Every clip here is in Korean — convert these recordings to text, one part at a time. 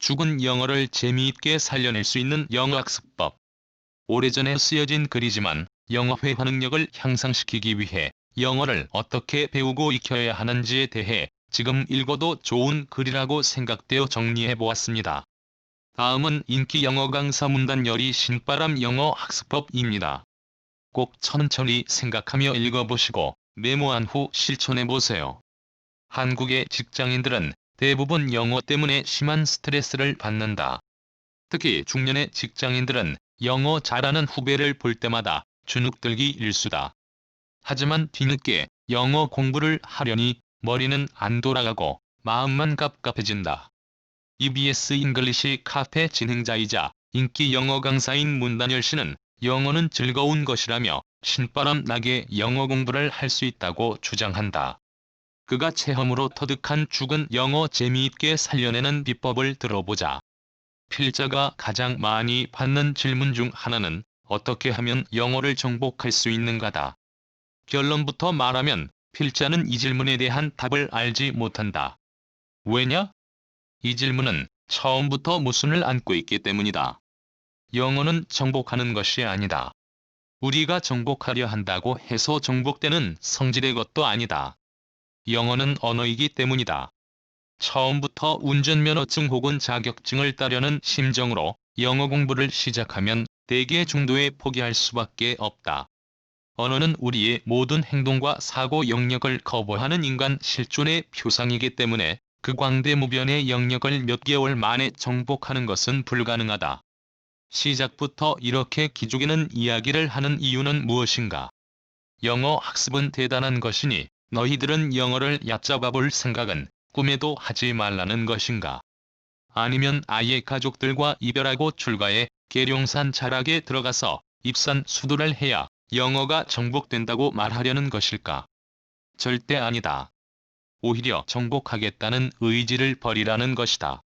죽은 영어를 재미있게 살려낼 수 있는 영어학습법. 오래전에 쓰여진 글이지만 영어 회화 능력을 향상시키기 위해 영어를 어떻게 배우고 익혀야 하는지에 대해 지금 읽어도 좋은 글이라고 생각되어 정리해보았습니다. 다음은 인기 영어 강사 문단열이 신바람 영어 학습법입니다. 꼭 천천히 생각하며 읽어보시고 메모한 후 실천해보세요. 한국의 직장인들은 대부분 영어 때문에 심한 스트레스를 받는다. 특히 중년의 직장인들은 영어 잘하는 후배를 볼 때마다 주눅들기 일쑤다. 하지만 뒤늦게 영어 공부를 하려니 머리는 안 돌아가고 마음만 갑갑해진다. EBS 잉글리시 카페 진행자이자 인기 영어 강사인 문단열 씨는 영어는 즐거운 것이라며 신바람 나게 영어 공부를 할 수 있다고 주장한다. 그가 체험으로 터득한 죽은 영어 재미있게 살려내는 비법을 들어보자. 필자가 가장 많이 받는 질문 중 하나는 어떻게 하면 영어를 정복할 수 있는가다. 결론부터 말하면 필자는 이 질문에 대한 답을 알지 못한다. 왜냐? 이 질문은 처음부터 모순을 안고 있기 때문이다. 영어는 정복하는 것이 아니다. 우리가 정복하려 한다고 해서 정복되는 성질의 것도 아니다. 영어는 언어이기 때문이다. 처음부터 운전면허증 혹은 자격증을 따려는 심정으로 영어 공부를 시작하면 대개 중도에 포기할 수밖에 없다. 언어는 우리의 모든 행동과 사고 영역을 커버하는 인간 실존의 표상이기 때문에 그 광대무변의 영역을 몇 개월 만에 정복하는 것은 불가능하다. 시작부터 이렇게 기죽이는 이야기를 하는 이유는 무엇인가? 영어 학습은 대단한 것이니 너희들은 영어를 얕잡아 볼 생각은 꿈에도 하지 말라는 것인가? 아니면 아예 가족들과 이별하고 출가해 계룡산 자락에 들어가서 입산 수도를 해야 영어가 정복된다고 말하려는 것일까? 절대 아니다. 오히려 정복하겠다는 의지를 버리라는 것이다.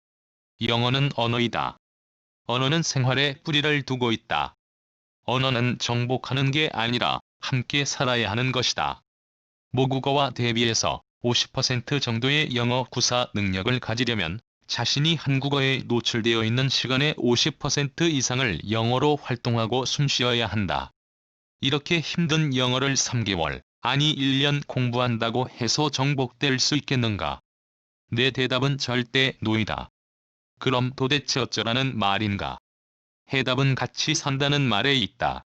영어는 언어이다. 언어는 생활에 뿌리를 두고 있다. 언어는 정복하는 게 아니라 함께 살아야 하는 것이다. 모국어와 대비해서 50% 정도의 영어 구사 능력을 가지려면 자신이 한국어에 노출되어 있는 시간의 50% 이상을 영어로 활동하고 숨쉬어야 한다. 이렇게 힘든 영어를 3개월, 아니 1년 공부한다고 해서 정복될 수 있겠는가? 내 대답은 절대 노이다. 그럼 도대체 어쩌라는 말인가? 해답은 같이 산다는 말에 있다.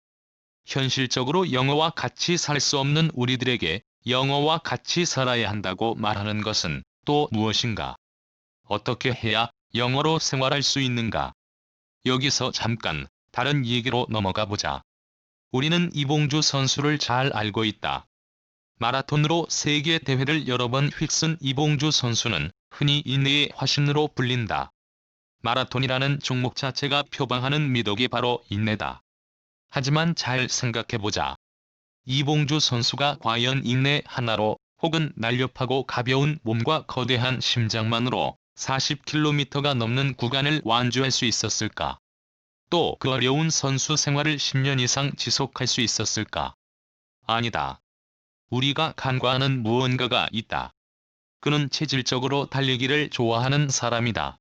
현실적으로 영어와 같이 살 수 없는 우리들에게 영어와 같이 살아야 한다고 말하는 것은 또 무엇인가? 어떻게 해야 영어로 생활할 수 있는가? 여기서 잠깐 다른 얘기로 넘어가 보자. 우리는 이봉주 선수를 잘 알고 있다. 마라톤으로 세계 대회를 여러 번 휩쓴 이봉주 선수는 흔히 인내의 화신으로 불린다. 마라톤이라는 종목 자체가 표방하는 미덕이 바로 인내다. 하지만 잘 생각해보자. 이봉주 선수가 과연 인내 하나로 혹은 날렵하고 가벼운 몸과 거대한 심장만으로 40km가 넘는 구간을 완주할 수 있었을까? 또 그 어려운 선수 생활을 10년 이상 지속할 수 있었을까? 아니다. 우리가 간과하는 무언가가 있다. 그는 체질적으로 달리기를 좋아하는 사람이다.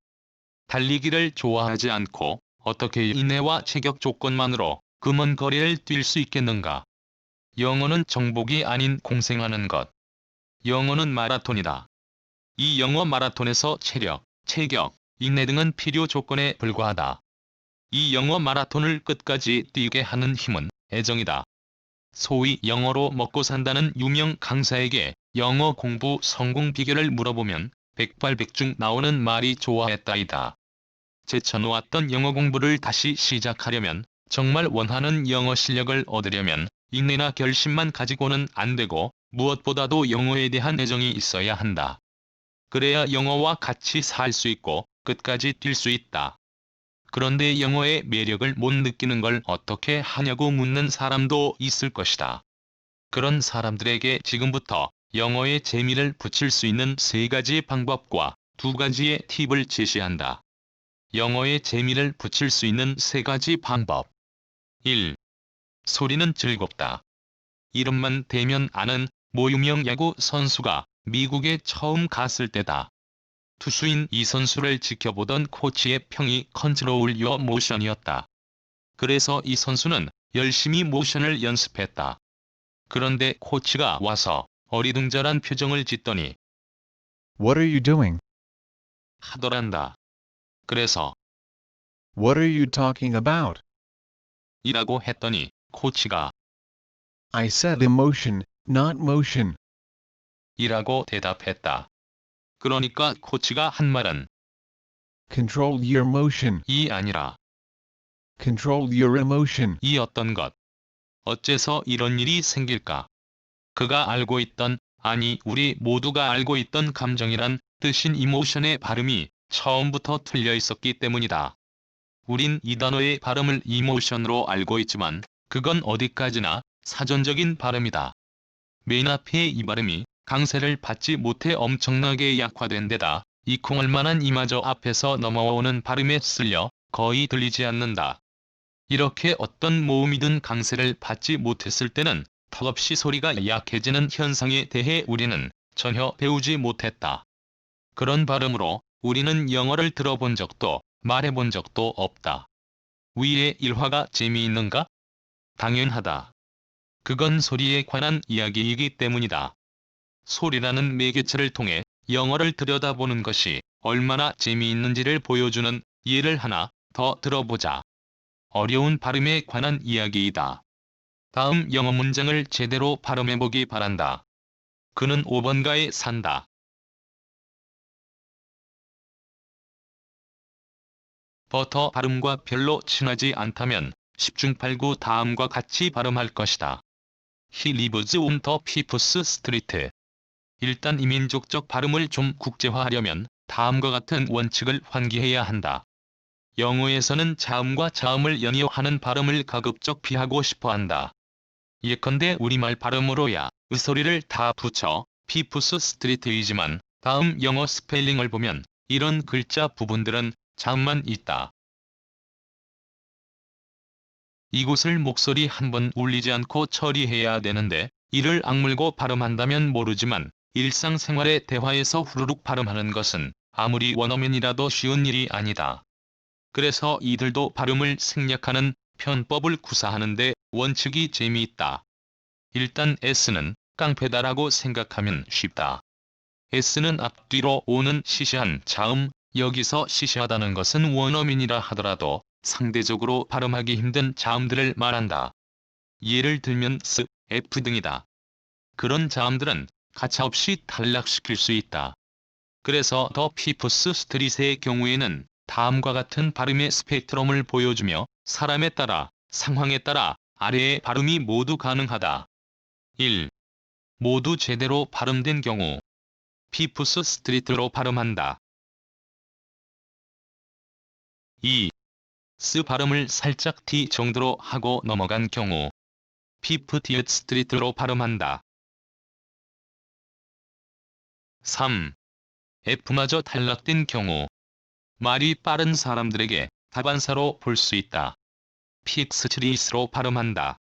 달리기를 좋아하지 않고 어떻게 인내와 체격 조건만으로 그 먼 거리를 뛸 수 있겠는가? 영어는 정복이 아닌 공생하는 것. 영어는 마라톤이다. 이 영어 마라톤에서 체력, 체격, 인내 등은 필요 조건에 불과하다. 이 영어 마라톤을 끝까지 뛰게 하는 힘은 애정이다. 소위 영어로 먹고 산다는 유명 강사에게 영어 공부 성공 비결을 물어보면 백발백중 나오는 말이 좋아했다이다. 제쳐놓았던 영어 공부를 다시 시작하려면, 정말 원하는 영어 실력을 얻으려면 인내나 결심만 가지고는 안 되고 무엇보다도 영어에 대한 애정이 있어야 한다. 그래야 영어와 같이 살 수 있고 끝까지 뛸 수 있다. 그런데 영어의 매력을 못 느끼는 걸 어떻게 하냐고 묻는 사람도 있을 것이다. 그런 사람들에게 지금부터 영어의 재미를 붙일 수 있는 3가지 방법과 2가지의 팁을 제시한다. 영어의 재미를 붙일 수 있는 3가지 방법. 1. 소리는 즐겁다. 이름만 대면 아는 모 유명 야구 선수가 미국에 처음 갔을 때다. 투수인 이 선수를 지켜보던 코치의 평이 컨트롤 유어 모션이었다. 그래서 이 선수는 열심히 모션을 연습했다. 그런데 코치가 와서 어리둥절한 표정을 짓더니 What are you doing? 하더란다. 그래서 What are you talking about? 이라고 했더니 코치가 I said emotion, not motion. 이라고 대답했다. 그러니까 코치가 한 말은 Control your motion. 이 아니라 Control your emotion. 이 어떤 것. 어째서 이런 일이 생길까? 그가 알고 있던, 아니 우리 모두가 알고 있던 감정이란 뜻인 이모션의 발음이 처음부터 틀려 있었기 때문이다. 우린 이 단어의 발음을 이모션으로 알고 있지만 그건 어디까지나 사전적인 발음이다. 맨 앞에 이 발음이 강세를 받지 못해 엄청나게 약화된 데다 이 콩할 만한 이마저 앞에서 넘어오는 발음에 쓸려 거의 들리지 않는다. 이렇게 어떤 모음이든 강세를 받지 못했을 때는 턱없이 소리가 약해지는 현상에 대해 우리는 전혀 배우지 못했다. 그런 발음으로 우리는 영어를 들어본 적도 말해본 적도 없다. 위의 일화가 재미있는가? 당연하다. 그건 소리에 관한 이야기이기 때문이다. 소리라는 매개체를 통해 영어를 들여다보는 것이 얼마나 재미있는지를 보여주는 예를 하나 더 들어보자. 어려운 발음에 관한 이야기이다. 다음 영어 문장을 제대로 발음해보기 바란다. 그는 5번가에 산다. 버터 발음과 별로 친하지 않다면 10중 8구 다음과 같이 발음할 것이다. He lives on the People's Street. 일단 이민족적 발음을 좀 국제화하려면 다음과 같은 원칙을 환기해야 한다. 영어에서는 자음과 자음을 연이어하는 발음을 가급적 피하고 싶어한다. 예컨대 우리말 발음으로야 소리를 다 붙여 People's Street이지만 다음 영어 스펠링을 보면 이런 글자 부분들은 자음만 있다. 이곳을 목소리 한번 울리지 않고 처리해야 되는데 이를 악물고 발음한다면 모르지만 일상생활의 대화에서 후루룩 발음하는 것은 아무리 원어민이라도 쉬운 일이 아니다. 그래서 이들도 발음을 생략하는 편법을 구사하는데 원칙이 재미있다. 일단 S는 깡패다라고 생각하면 쉽다. S는 앞뒤로 오는 시시한 자음, 여기서 시시하다는 것은 원어민이라 하더라도 상대적으로 발음하기 힘든 자음들을 말한다. 예를 들면 S, F 등이다. 그런 자음들은 가차없이 탈락시킬 수 있다. 그래서 더 피프스 스트릿의 경우에는 다음과 같은 발음의 스펙트럼을 보여주며 사람에 따라, 상황에 따라 아래의 발음이 모두 가능하다. 1. 모두 제대로 발음된 경우 피프스 스트리트로 발음한다. 2. 스 발음을 살짝 T 정도로 하고 넘어간 경우 피프티읕 스트리트로 발음한다. 3. F마저 탈락된 경우 말이 빠른 사람들에게 다반사로 볼 수 있다. 픽스트리스로 발음한다.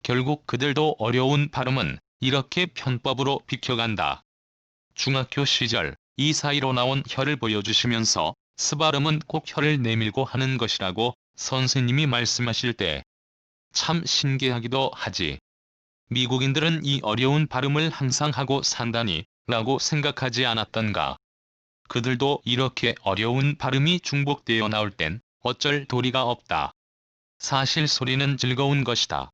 결국 그들도 어려운 발음은 이렇게 편법으로 비켜간다. 중학교 시절 이 사이로 나온 혀를 보여주시면서 스 발음은 꼭 혀를 내밀고 하는 것이라고 선생님이 말씀하실 때 참 신기하기도 하지. 미국인들은 이 어려운 발음을 항상 하고 산다니 라고 생각하지 않았던가. 그들도 이렇게 어려운 발음이 중복되어 나올 땐 어쩔 도리가 없다. 사실 소리는 즐거운 것이다.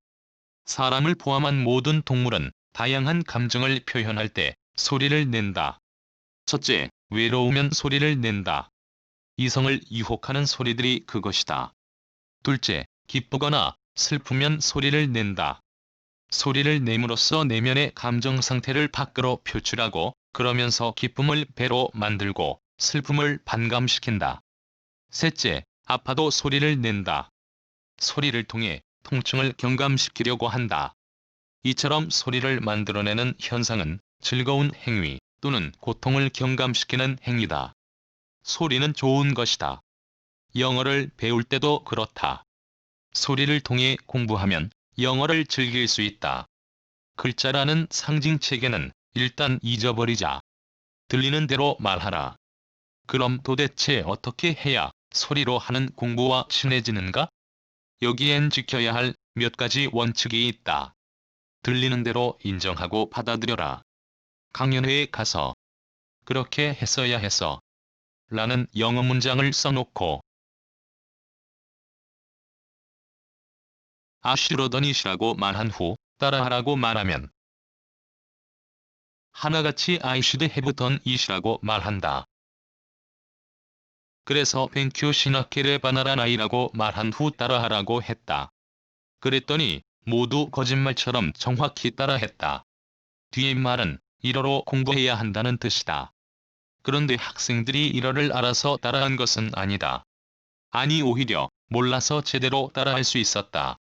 사람을 포함한 모든 동물은 다양한 감정을 표현할 때 소리를 낸다. 첫째, 외로우면 소리를 낸다. 이성을 유혹하는 소리들이 그것이다. 둘째, 기쁘거나 슬프면 소리를 낸다. 소리를 내므로써 내면의 감정 상태를 밖으로 표출하고 그러면서 기쁨을 배로 만들고 슬픔을 반감시킨다. 셋째, 아파도 소리를 낸다. 소리를 통해 통증을 경감시키려고 한다. 이처럼 소리를 만들어내는 현상은 즐거운 행위 또는 고통을 경감시키는 행위다. 소리는 좋은 것이다. 영어를 배울 때도 그렇다. 소리를 통해 공부하면 영어를 즐길 수 있다. 글자라는 상징체계는 일단 잊어버리자. 들리는 대로 말하라. 그럼 도대체 어떻게 해야 소리로 하는 공부와 친해지는가? 여기엔 지켜야 할 몇 가지 원칙이 있다. 들리는 대로 인정하고 받아들여라. 강연회에 가서 그렇게 했어야 해서 라는 영어 문장을 써놓고 I should have done it이라고 말한 후 따라하라고 말하면 하나같이 I should have done it이라고 말한다. 그래서 뱅큐 시나케레 바나라나이라고 말한 후 따라하라고 했다. 그랬더니 모두 거짓말처럼 정확히 따라했다. 뒤의 말은 일어로 공부해야 한다는 뜻이다. 그런데 학생들이 일어를 알아서 따라한 것은 아니다. 아니 오히려 몰라서 제대로 따라할 수 있었다.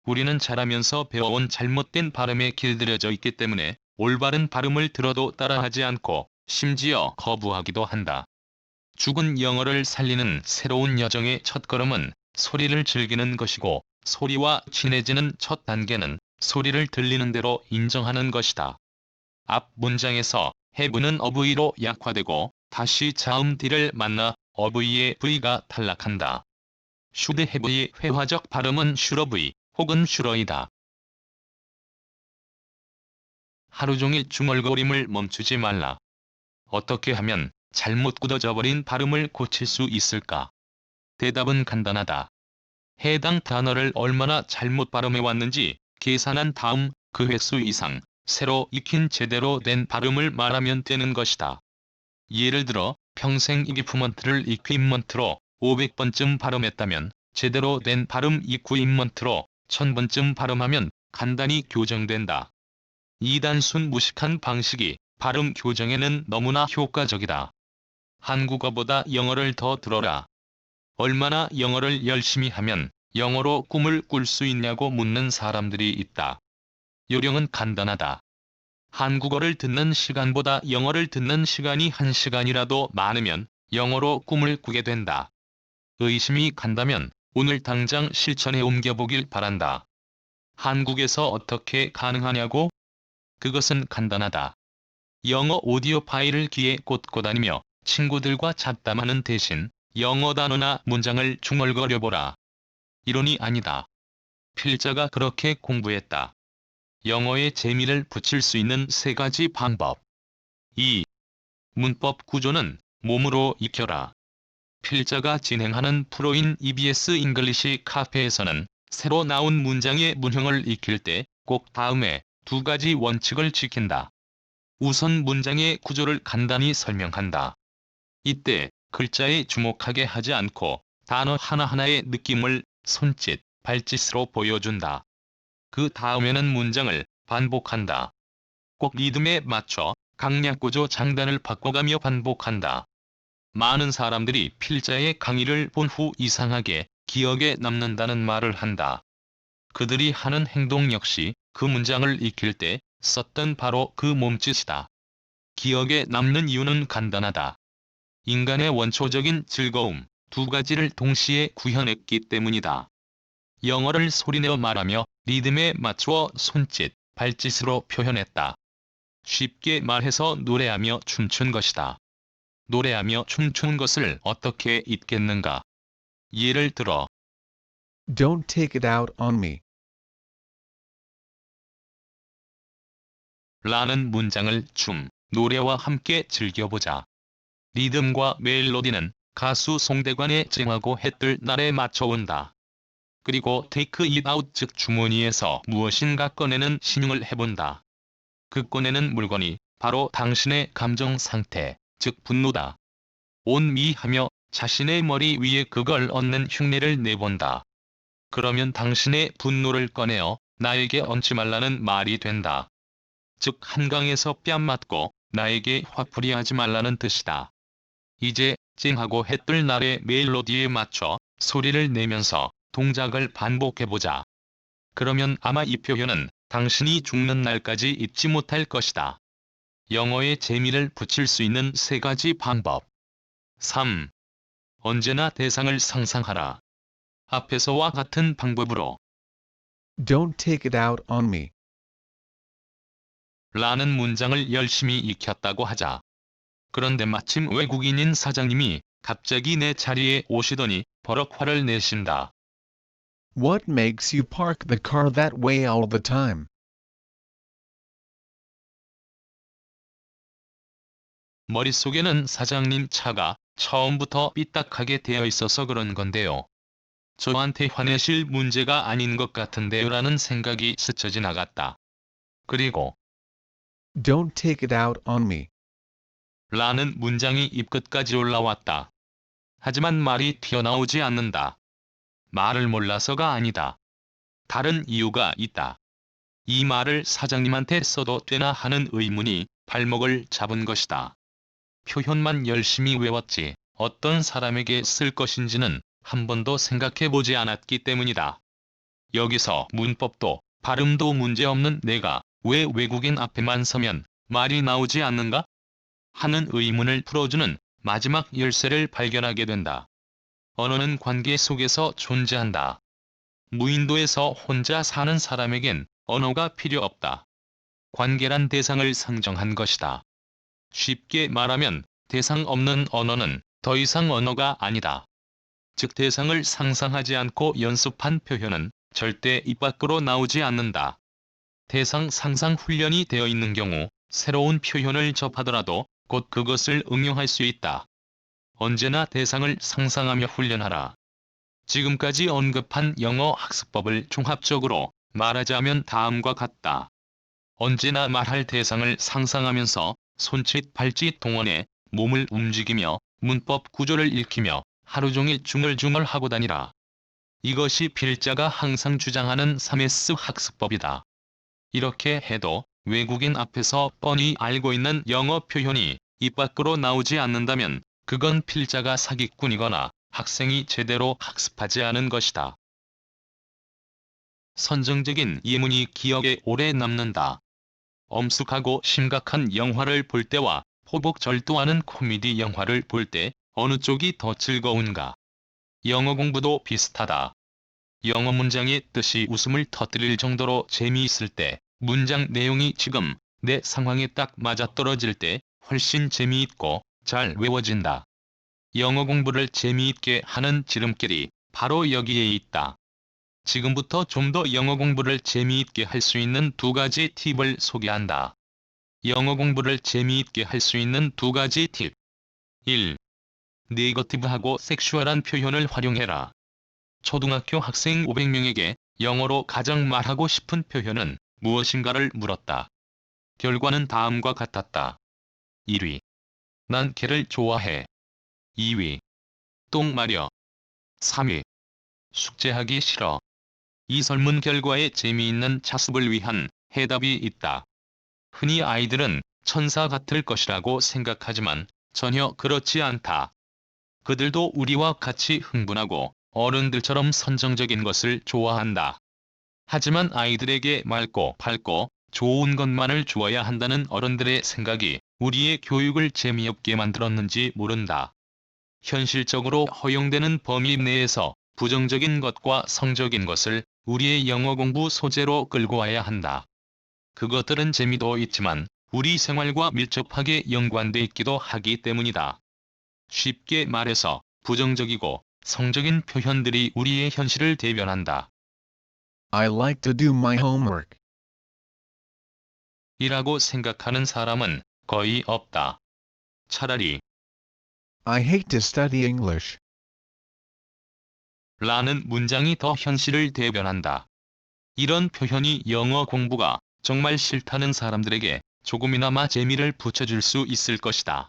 우리는 자라면서 배워온 잘못된 발음에 길들여져 있기 때문에 올바른 발음을 들어도 따라하지 않고 심지어 거부하기도 한다. 죽은 영어를 살리는 새로운 여정의 첫걸음은 소리를 즐기는 것이고 소리와 친해지는 첫 단계는 소리를 들리는 대로 인정하는 것이다. 앞 문장에서 have는 어브이로 약화되고 다시 자음 d를 만나 어브이의 v가 탈락한다. should have의 회화적 발음은 should have 혹은 should이다. 하루 종일 중얼거림을 멈추지 말라. 어떻게 하면 잘못 굳어져 버린 발음을 고칠 수 있을까? 대답은 간단하다. 해당 단어를 얼마나 잘못 발음해 왔는지 계산한 다음 그 횟수 이상 새로 익힌 제대로 된 발음을 말하면 되는 것이다. 예를 들어 평생 이기프먼트를 이퀴먼트로 500번쯤 발음했다면 제대로 된 발음 이퀴먼트로 1000번쯤 발음하면 간단히 교정된다. 이 단순 무식한 방식이 발음 교정에는 너무나 효과적이다. 한국어보다 영어를 더 들어라. 얼마나 영어를 열심히 하면 영어로 꿈을 꿀 수 있냐고 묻는 사람들이 있다. 요령은 간단하다. 한국어를 듣는 시간보다 영어를 듣는 시간이 1시간이라도 많으면 영어로 꿈을 꾸게 된다. 의심이 간다면 오늘 당장 실천에 옮겨보길 바란다. 한국에서 어떻게 가능하냐고? 그것은 간단하다. 영어 오디오 파일을 귀에 꽂고 다니며 친구들과 잡담하는 대신 영어 단어나 문장을 중얼거려보라. 이론이 아니다. 필자가 그렇게 공부했다. 영어에 재미를 붙일 수 있는 3가지 방법. 2. 문법 구조는 몸으로 익혀라. 필자가 진행하는 프로인 EBS 잉글리시 카페에서는 새로 나온 문장의 문형을 익힐 때 꼭 다음에 2가지 원칙을 지킨다. 우선 문장의 구조를 간단히 설명한다. 이때 글자에 주목하게 하지 않고 단어 하나하나의 느낌을 손짓, 발짓으로 보여준다. 그 다음에는 문장을 반복한다. 꼭 리듬에 맞춰 강약구조 장단을 바꿔가며 반복한다. 많은 사람들이 필자의 강의를 본 후 이상하게 기억에 남는다는 말을 한다. 그들이 하는 행동 역시 그 문장을 익힐 때 썼던 바로 그 몸짓이다. 기억에 남는 이유는 간단하다. 인간의 원초적인 즐거움 2가지를 동시에 구현했기 때문이다. 영어를 소리내어 말하며 리듬에 맞추어 손짓, 발짓으로 표현했다. 쉽게 말해서 노래하며 춤춘 것이다. 노래하며 춤추는 것을 어떻게 잊겠는가? 예를 들어 Don't take it out on me. 라는 문장을 노래와 함께 즐겨보자. 리듬과 멜로디는 가수 송대관의 쨍하고 해뜰 날에 맞춰온다. 그리고 take it out 즉 주머니에서 무엇인가 꺼내는 신용을 해본다. 그 꺼내는 물건이 바로 당신의 감정 상태, 즉 분노다. 온 미 하며 자신의 머리 위에 그걸 얹는 흉내를 내본다. 그러면 당신의 분노를 꺼내어 나에게 얹지 말라는 말이 된다. 즉 한강에서 뺨 맞고 나에게 화풀이 하지 말라는 뜻이다. 이제 쨍하고 해뜰 날의 멜로디에 맞춰 소리를 내면서 동작을 반복해보자. 그러면 아마 이 표현은 당신이 죽는 날까지 잊지 못할 것이다. 영어에 재미를 붙일 수 있는 3가지 방법. 3. 언제나 대상을 상상하라. 앞에서와 같은 방법으로 Don't take it out on me. 라는 문장을 열심히 익혔다고 하자. 그런데 마침 외국인인 사장님이 갑자기 내 자리에 오시더니 버럭 화를 내신다. What makes you park the car that way all the time? 머릿속에는 사장님 차가 처음부터 삐딱하게 되어 있어서 그런 건데요. 저한테 화내실 문제가 아닌 것 같은데요 라는 생각이 스쳐 지나갔다. 그리고 Don't take it out on me. 라는 문장이 입끝까지 올라왔다. 하지만 말이 튀어나오지 않는다. 말을 몰라서가 아니다. 다른 이유가 있다. 이 말을 사장님한테 써도 되나 하는 의문이 발목을 잡은 것이다. 표현만 열심히 외웠지 어떤 사람에게 쓸 것인지는 한 번도 생각해보지 않았기 때문이다. 여기서 문법도 발음도 문제없는 내가 왜 외국인 앞에만 서면 말이 나오지 않는가? 하는 의문을 풀어주는 마지막 열쇠를 발견하게 된다. 언어는 관계 속에서 존재한다. 무인도에서 혼자 사는 사람에겐 언어가 필요 없다. 관계란 대상을 상정한 것이다. 쉽게 말하면 대상 없는 언어는 더 이상 언어가 아니다. 즉 대상을 상상하지 않고 연습한 표현은 절대 입 밖으로 나오지 않는다. 대상 상상 훈련이 되어 있는 경우 새로운 표현을 접하더라도 곧 그것을 응용할 수 있다. 언제나 대상을 상상하며 훈련하라. 지금까지 언급한 영어 학습법을 종합적으로 말하자면 다음과 같다. 언제나 말할 대상을 상상하면서 손짓 발짓 동원해 몸을 움직이며 문법 구조를 읽히며 하루 종일 중얼중얼하고 다니라. 이것이 필자가 항상 주장하는 3S 학습법이다. 이렇게 해도 외국인 앞에서 뻔히 알고 있는 영어 표현이 입 밖으로 나오지 않는다면 그건 필자가 사기꾼이거나 학생이 제대로 학습하지 않은 것이다. 선정적인 예문이 기억에 오래 남는다. 엄숙하고 심각한 영화를 볼 때와 포복절도하는 코미디 영화를 볼 때 어느 쪽이 더 즐거운가? 영어 공부도 비슷하다. 영어 문장의 뜻이 웃음을 터뜨릴 정도로 재미있을 때, 문장 내용이 지금 내 상황에 딱 맞아떨어질 때 훨씬 재미있고 잘 외워진다. 영어 공부를 재미있게 하는 지름길이 바로 여기에 있다. 지금부터 좀 더 영어 공부를 재미있게 할 수 있는 두 가지 팁을 소개한다. 영어 공부를 재미있게 할 수 있는 두 가지 팁. 1. 네거티브하고 섹슈얼한 표현을 활용해라. 초등학교 학생 500명에게 영어로 가장 말하고 싶은 표현은 무엇인가를 물었다. 결과는 다음과 같았다. 1위. 난 개를 좋아해. 2위. 똥 마려. 3위. 숙제하기 싫어. 이 설문 결과에 재미있는 자습을 위한 해답이 있다. 흔히 아이들은 천사 같을 것이라고 생각하지만 전혀 그렇지 않다. 그들도 우리와 같이 흥분하고 어른들처럼 선정적인 것을 좋아한다. 하지만 아이들에게 맑고 밝고 좋은 것만을 주어야 한다는 어른들의 생각이 우리의 교육을 재미없게 만들었는지 모른다. 현실적으로 허용되는 범위 내에서 부정적인 것과 성적인 것을 우리의 영어 공부 소재로 끌고 와야 한다. 그것들은 재미도 있지만 우리 생활과 밀접하게 연관돼 있기도 하기 때문이다. 쉽게 말해서 부정적이고 성적인 표현들이 우리의 현실을 대변한다. I like to do my homework. 이라고 생각하는 사람은 거의 없다. 차라리 I hate to study English. 라는 문장이 더 현실을 대변한다. 이런 표현이 영어 공부가 정말 싫다는 사람들에게 조금이나마 재미를 붙여줄 수 있을 것이다.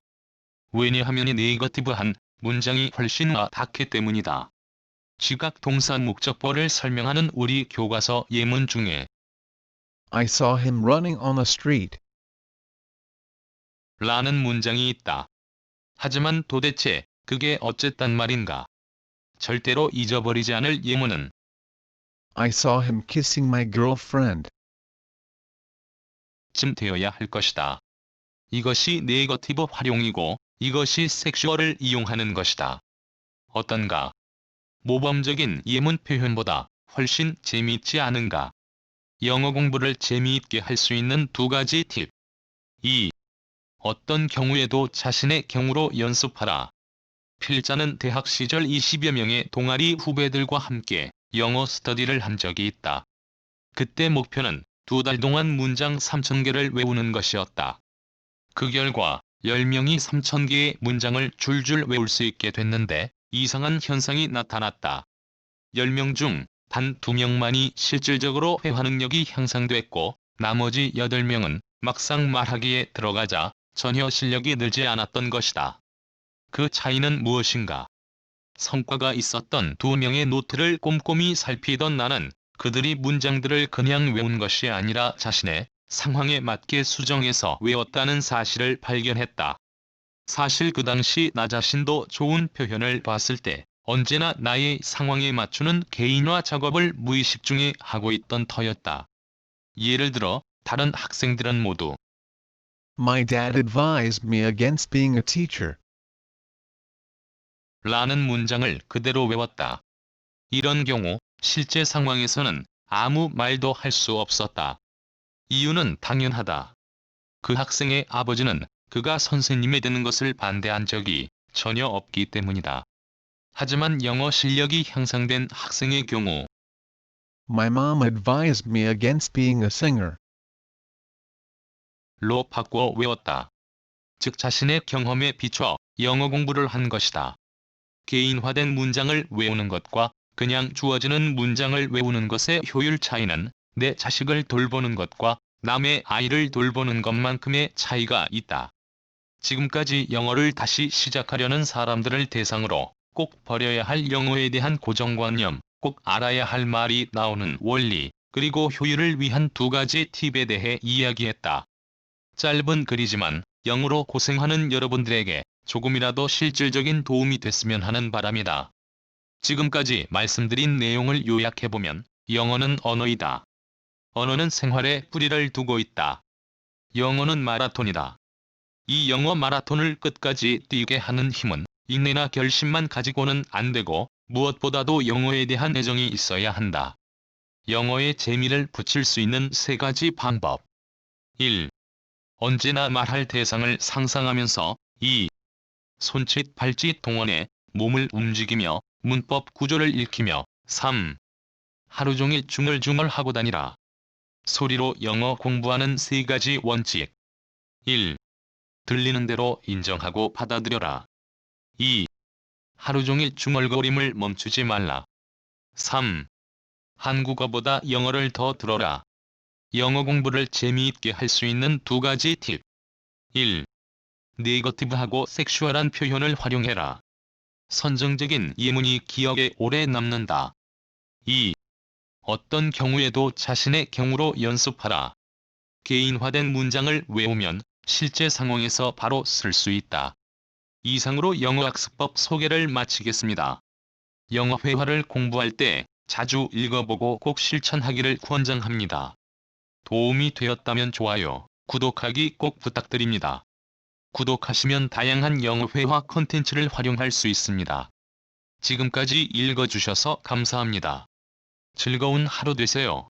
왜냐하면 이 네거티브한 문장이 훨씬 와닿기 때문이다. 지각 동사 목적보를 설명하는 우리 교과서 예문 중에 I saw him running on the street. 라는 문장이 있다. 하지만 도대체 그게 어쨌단 말인가? 절대로 잊어버리지 않을 예문은 I saw him kissing my girlfriend. 쯤 되어야 할 것이다. 이것이 네거티브 활용이고 이것이 섹슈얼을 이용하는 것이다. 어떤가? 모범적인 예문 표현보다 훨씬 재미있지 않은가? 영어 공부를 재미있게 할 수 있는 두 가지 팁. 2. 어떤 경우에도 자신의 경우로 연습하라. 필자는 대학 시절 20여 명의 동아리 후배들과 함께 영어 스터디를 한 적이 있다. 그때 목표는 2달 동안 문장 3,000개를 외우는 것이었다. 그 결과 10명이 3,000개의 문장을 줄줄 외울 수 있게 됐는데 이상한 현상이 나타났다. 10명 중 단 2명만이 실질적으로 회화 능력이 향상됐고 나머지 8명은 막상 말하기에 들어가자 전혀 실력이 늘지 않았던 것이다. 그 차이는 무엇인가? 성과가 있었던 2명의 노트를 꼼꼼히 살피던 나는 그들이 문장들을 그냥 외운 것이 아니라 자신의 상황에 맞게 수정해서 외웠다는 사실을 발견했다. 사실 그 당시 나 자신도 좋은 표현을 봤을 때 언제나 나의 상황에 맞추는 개인화 작업을 무의식 중에 하고 있던 터였다. 예를 들어 다른 학생들은 모두 My dad advised me against being a teacher. 라는 문장을 그대로 외웠다. 이런 경우 실제 상황에서는 아무 말도 할 수 없었다. 이유는 당연하다. 그 학생의 아버지는 그가 선생님이 되는 것을 반대한 적이 전혀 없기 때문이다. 하지만 영어 실력이 향상된 학생의 경우 My mom advised me against being a singer. 로 바꿔 외웠다. 즉 자신의 경험에 비춰 영어 공부를 한 것이다. 개인화된 문장을 외우는 것과 그냥 주어지는 문장을 외우는 것의 효율 차이는 내 자식을 돌보는 것과 남의 아이를 돌보는 것만큼의 차이가 있다. 지금까지 영어를 다시 시작하려는 사람들을 대상으로 꼭 버려야 할 영어에 대한 고정관념, 꼭 알아야 할 말이 나오는 원리, 그리고 효율을 위한 2가지 팁에 대해 이야기했다. 짧은 글이지만 영어로 고생하는 여러분들에게 조금이라도 실질적인 도움이 됐으면 하는 바람이다. 지금까지 말씀드린 내용을 요약해보면 영어는 언어이다. 언어는 생활에 뿌리를 두고 있다. 영어는 마라톤이다. 이 영어 마라톤을 끝까지 뛰게 하는 힘은 인내나 결심만 가지고는 안 되고 무엇보다도 영어에 대한 애정이 있어야 한다. 영어에 재미를 붙일 수 있는 3가지 방법. 1. 언제나 말할 대상을 상상하면서 2. 손짓 발짓 동원해 몸을 움직이며 문법 구조를 익히며 3. 하루 종일 중얼중얼하고 다니라. 소리로 영어 공부하는 3가지 원칙. 1. 들리는 대로 인정하고 받아들여라. 2. 하루 종일 중얼거림을 멈추지 말라. 3. 한국어보다 영어를 더 들어라. 영어 공부를 재미있게 할 수 있는 2가지 팁. 1. 네거티브하고 섹슈얼한 표현을 활용해라. 선정적인 예문이 기억에 오래 남는다. 2. 어떤 경우에도 자신의 경우로 연습하라. 개인화된 문장을 외우면 실제 상황에서 바로 쓸 수 있다. 이상으로 영어학습법 소개를 마치겠습니다. 영어 회화를 공부할 때 자주 읽어보고 꼭 실천하기를 권장합니다. 도움이 되었다면 좋아요, 구독하기 꼭 부탁드립니다. 구독하시면 다양한 영어 회화 콘텐츠를 활용할 수 있습니다. 지금까지 읽어주셔서 감사합니다. 즐거운 하루 되세요.